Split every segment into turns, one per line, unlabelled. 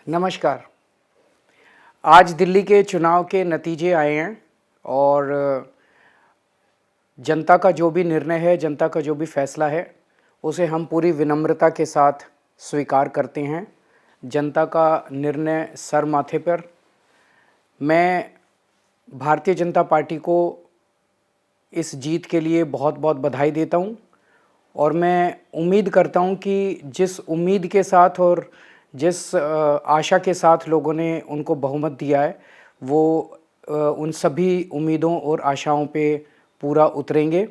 नमस्कार। आज दिल्ली के चुनाव के नतीजे आए हैं और जनता का जो भी निर्णय है, जनता का जो भी फैसला है, उसे हम पूरी विनम्रता के साथ स्वीकार करते हैं। जनता का निर्णय सर माथे पर। मैं भारतीय जनता पार्टी को इस जीत के लिए बहुत बहुत बधाई देता हूं और मैं उम्मीद करता हूं कि जिस उम्मीद के साथ और जिस आशा के साथ लोगों ने उनको बहुमत दिया है, वो उन सभी उम्मीदों और आशाओं पे पूरा उतरेंगे।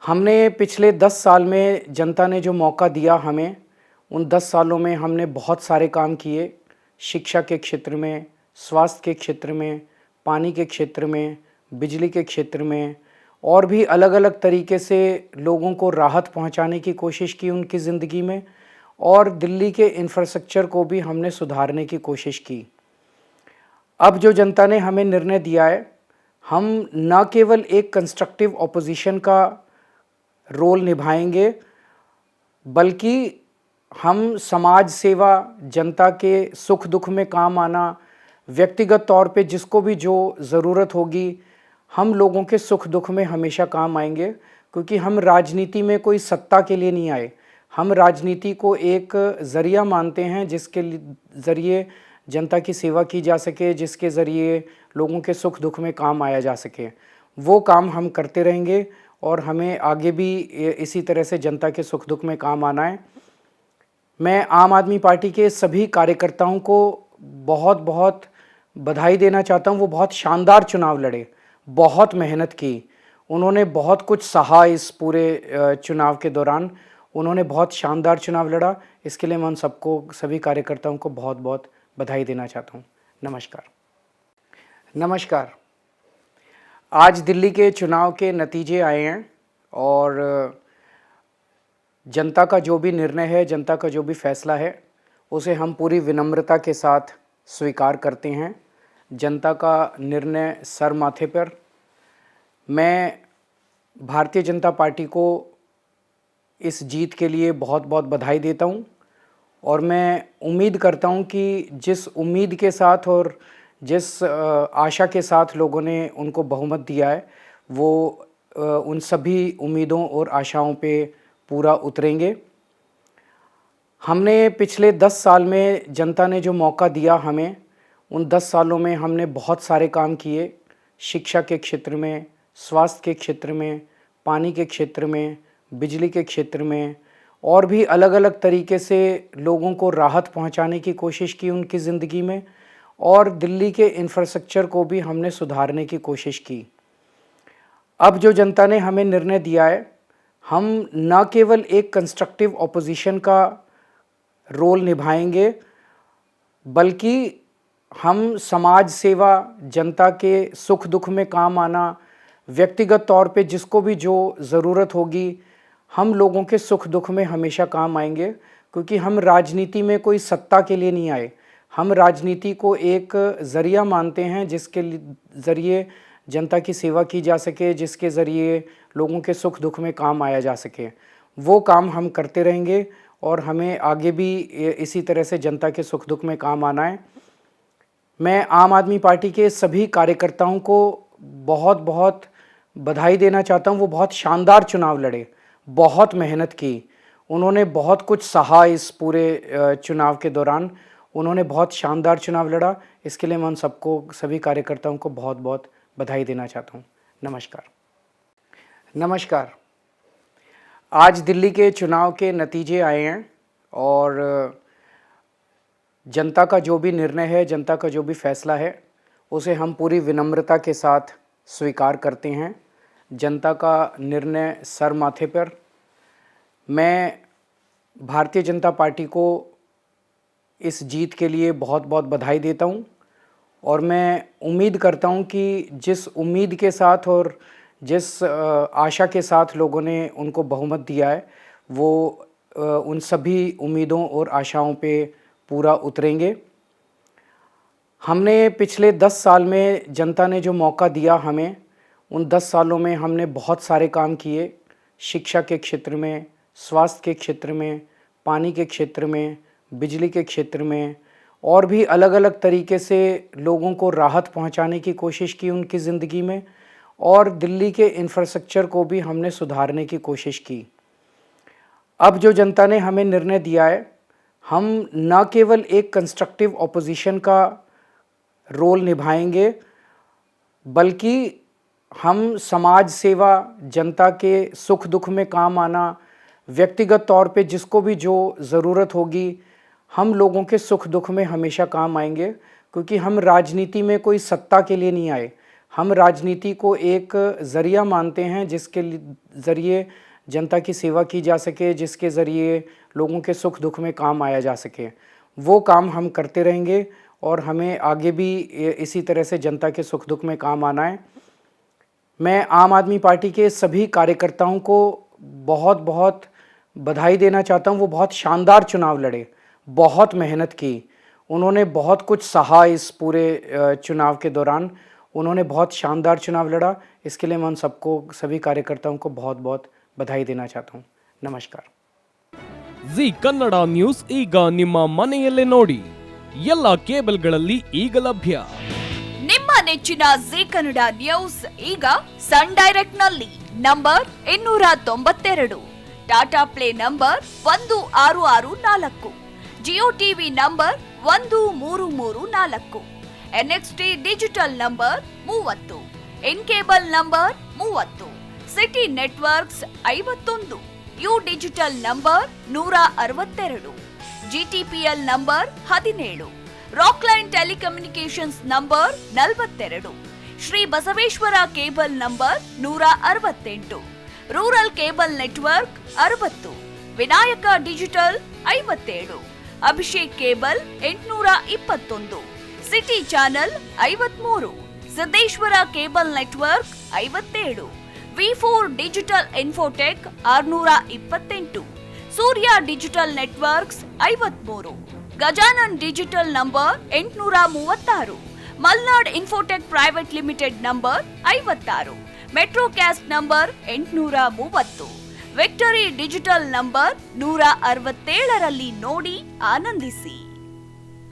हमने पिछले 10 साल में जनता ने जो मौका दिया हमें, उन 10 सालों में हमने बहुत सारे काम किए। शिक्षा के क्षेत्र में, स्वास्थ्य के क्षेत्र में, पानी के क्षेत्र में, बिजली के क्षेत्र में और भी अलग अलग तरीके से लोगों को राहत पहुंचाने की कोशिश की उनकी ज़िंदगी में और दिल्ली के इंफ्रास्ट्रक्चर को भी हमने सुधारने की कोशिश की। अब जो जनता ने हमें निर्णय दिया है, हम न केवल एक कंस्ट्रक्टिव ऑपोजिशन का रोल निभाएंगे, बल्कि हम समाज सेवा, जनता के सुख दुख में काम आना, व्यक्तिगत तौर पे जिसको भी जो ज़रूरत होगी, हम लोगों के सुख दुख में हमेशा काम आएंगे। क्योंकि हम राजनीति में कोई सत्ता के लिए नहीं आए, हम राजनीति को एक ज़रिया मानते हैं जिसके ज़रिए जनता की सेवा की जा सके, जिसके ज़रिए लोगों के सुख दुख में काम आया जा सके। वो काम हम करते रहेंगे और हमें आगे भी इसी तरह से जनता के सुख दुख में काम आना है। मैं आम आदमी पार्टी के सभी कार्यकर्ताओं को बहुत बहुत बधाई देना चाहता हूँ। वो बहुत शानदार चुनाव लड़े, बहुत मेहनत की, उन्होंने बहुत कुछ सहा इस पूरे चुनाव के दौरान। उन्होंने बहुत शानदार चुनाव लड़ा। इसके लिए मैं उन सबको, सभी कार्यकर्ताओं को बहुत बहुत बधाई देना चाहता हूँ। नमस्कार। नमस्कार। आज दिल्ली के चुनाव के नतीजे आए हैं और जनता का जो भी निर्णय है, जनता का जो भी फैसला है, उसे हम पूरी विनम्रता के साथ स्वीकार करते हैं। जनता का निर्णय सर माथे पर। मैं भारतीय जनता पार्टी को इस जीत के लिए बहुत बहुत बधाई देता हूं और मैं उम्मीद करता हूं कि जिस उम्मीद के साथ और जिस आशा के साथ लोगों ने उनको बहुमत दिया है, वो उन सभी उम्मीदों और आशाओं पे पूरा उतरेंगे। हमने पिछले 10 साल में जनता ने जो मौका दिया हमें, उन 10 सालों में हमने बहुत सारे काम किए। शिक्षा के क्षेत्र में, स्वास्थ्य के क्षेत्र में, पानी के क्षेत्र में, बिजली के क्षेत्र में और भी अलग अलग तरीके से लोगों को राहत पहुंचाने की कोशिश की उनकी ज़िंदगी में और दिल्ली के इंफ्रास्ट्रक्चर को भी हमने सुधारने की कोशिश की। अब जो जनता ने हमें निर्णय दिया है, हम न केवल एक कंस्ट्रक्टिव ऑपोजिशन का रोल निभाएंगे, बल्कि हम समाज सेवा, जनता के सुख दुख में काम आना, व्यक्तिगत तौर पे जिसको भी जो ज़रूरत होगी, हम लोगों के सुख दुख में हमेशा काम आएंगे। क्योंकि हम राजनीति में कोई सत्ता के लिए नहीं आए, हम राजनीति को एक ज़रिया मानते हैं जिसके ज़रिए जनता की सेवा की जा सके, जिसके ज़रिए लोगों के सुख दुख में काम आया जा सके। वो काम हम करते रहेंगे और हमें आगे भी इसी तरह से जनता के सुख दुख में काम आना है। मैं आम आदमी पार्टी के सभी कार्यकर्ताओं को बहुत बहुत बधाई देना चाहता हूँ। वो बहुत शानदार चुनाव लड़े, बहुत मेहनत की, उन्होंने बहुत कुछ सहा इस पूरे चुनाव के दौरान। उन्होंने बहुत शानदार चुनाव लड़ा। इसके लिए मैं उन सबको, सभी कार्यकर्ताओं को बहुत बहुत बधाई देना चाहता हूँ। नमस्कार। नमस्कार। आज दिल्ली के चुनाव के नतीजे आए हैं और जनता का जो भी निर्णय है, जनता का जो भी फैसला है, उसे हम पूरी विनम्रता के साथ स्वीकार करते हैं। जनता का निर्णय सर माथे पर। मैं भारतीय जनता पार्टी को इस जीत के लिए बहुत बहुत बधाई देता हूं और मैं उम्मीद करता हूं कि जिस उम्मीद के साथ और जिस आशा के साथ लोगों ने उनको बहुमत दिया है, वो उन सभी उम्मीदों और आशाओं पे पूरा उतरेंगे। हमने पिछले 10 साल में जनता ने जो मौका दिया हमें, उन 10 सालों में हमने बहुत सारे काम किए। शिक्षा के क्षेत्र में, स्वास्थ्य के क्षेत्र में, पानी के क्षेत्र में, बिजली के क्षेत्र में और भी अलग अलग तरीके से लोगों को राहत पहुंचाने की कोशिश की उनकी ज़िंदगी में, और दिल्ली के इंफ्रास्ट्रक्चर को भी हमने सुधारने की कोशिश की। अब जो जनता ने हमें निर्णय दिया है, हम न केवल एक कंस्ट्रक्टिव ऑपोजिशन का रोल निभाएंगे, बल्कि हम समाज सेवा, जनता के सुख दुख में काम आना, व्यक्तिगत तौर पे जिसको भी जो ज़रूरत होगी, हम लोगों के सुख दुख में हमेशा काम आएंगे। क्योंकि हम राजनीति में कोई सत्ता के लिए नहीं आए, हम राजनीति को एक ज़रिया मानते हैं जिसके ज़रिए जनता की सेवा की जा सके, जिसके ज़रिए लोगों के सुख दुख में काम आया जा सके। वो काम हम करते रहेंगे और हमें आगे भी इसी तरह से जनता के सुख दुख में काम आना है। मैं आम आदमी पार्टी के सभी कार्यकर्ताओं को बहुत बहुत बधाई देना चाहता हूँ। वो बहुत शानदार चुनाव लड़े, बहुत मेहनत की, उन्होंने बहुत कुछ सहा इस पूरे चुनाव के दौरान, उन्होंने बहुत शानदार चुनाव लड़ा। इसके लिए मैं उन सबको, सभी कार्यकर्ताओं को बहुत बहुत बधाई देना चाहता हूँ। नमस्कार।
ಜಿ ಕನ್ನಡ ನ್ಯೂಸ್ ಈಗ ನಿಮ್ಮ ಮನೆಯಲ್ಲೇ ನೋಡಿ, ಎಲ್ಲ ಕೇಬಲ್ಗಳಲ್ಲಿ ಈಗ ಲಭ್ಯ.
ನಿಮ್ಮ ನೆಚ್ಚಿನ ಜಿ ಕನ್ನಡ ನ್ಯೂಸ್ ಈಗ ಸನ್ ಡೈರೆಕ್ಟ್ ನಲ್ಲಿ number 292, Tata play number 1664, Jio TV number 1334, NXT digital number 30, in cable number 30, city networks 51, U digital number 162, GTPL number 17, Rockline telecommunications number 42, Shri Basaveshwara cable number 168, rural cable network 60, Vinayaka digital 57, Abhishek cable 821, city channel 53, Siddeshwara cable network 57, V4 digital Infotech 628, Surya digital networks 53, Gajanan digital number 836, Malnad infotech private limited number 56, Metrocast number 830, victory digital number 167ರಲ್ಲಿ ನೋಡಿ ಆನಂದಿಸಿ.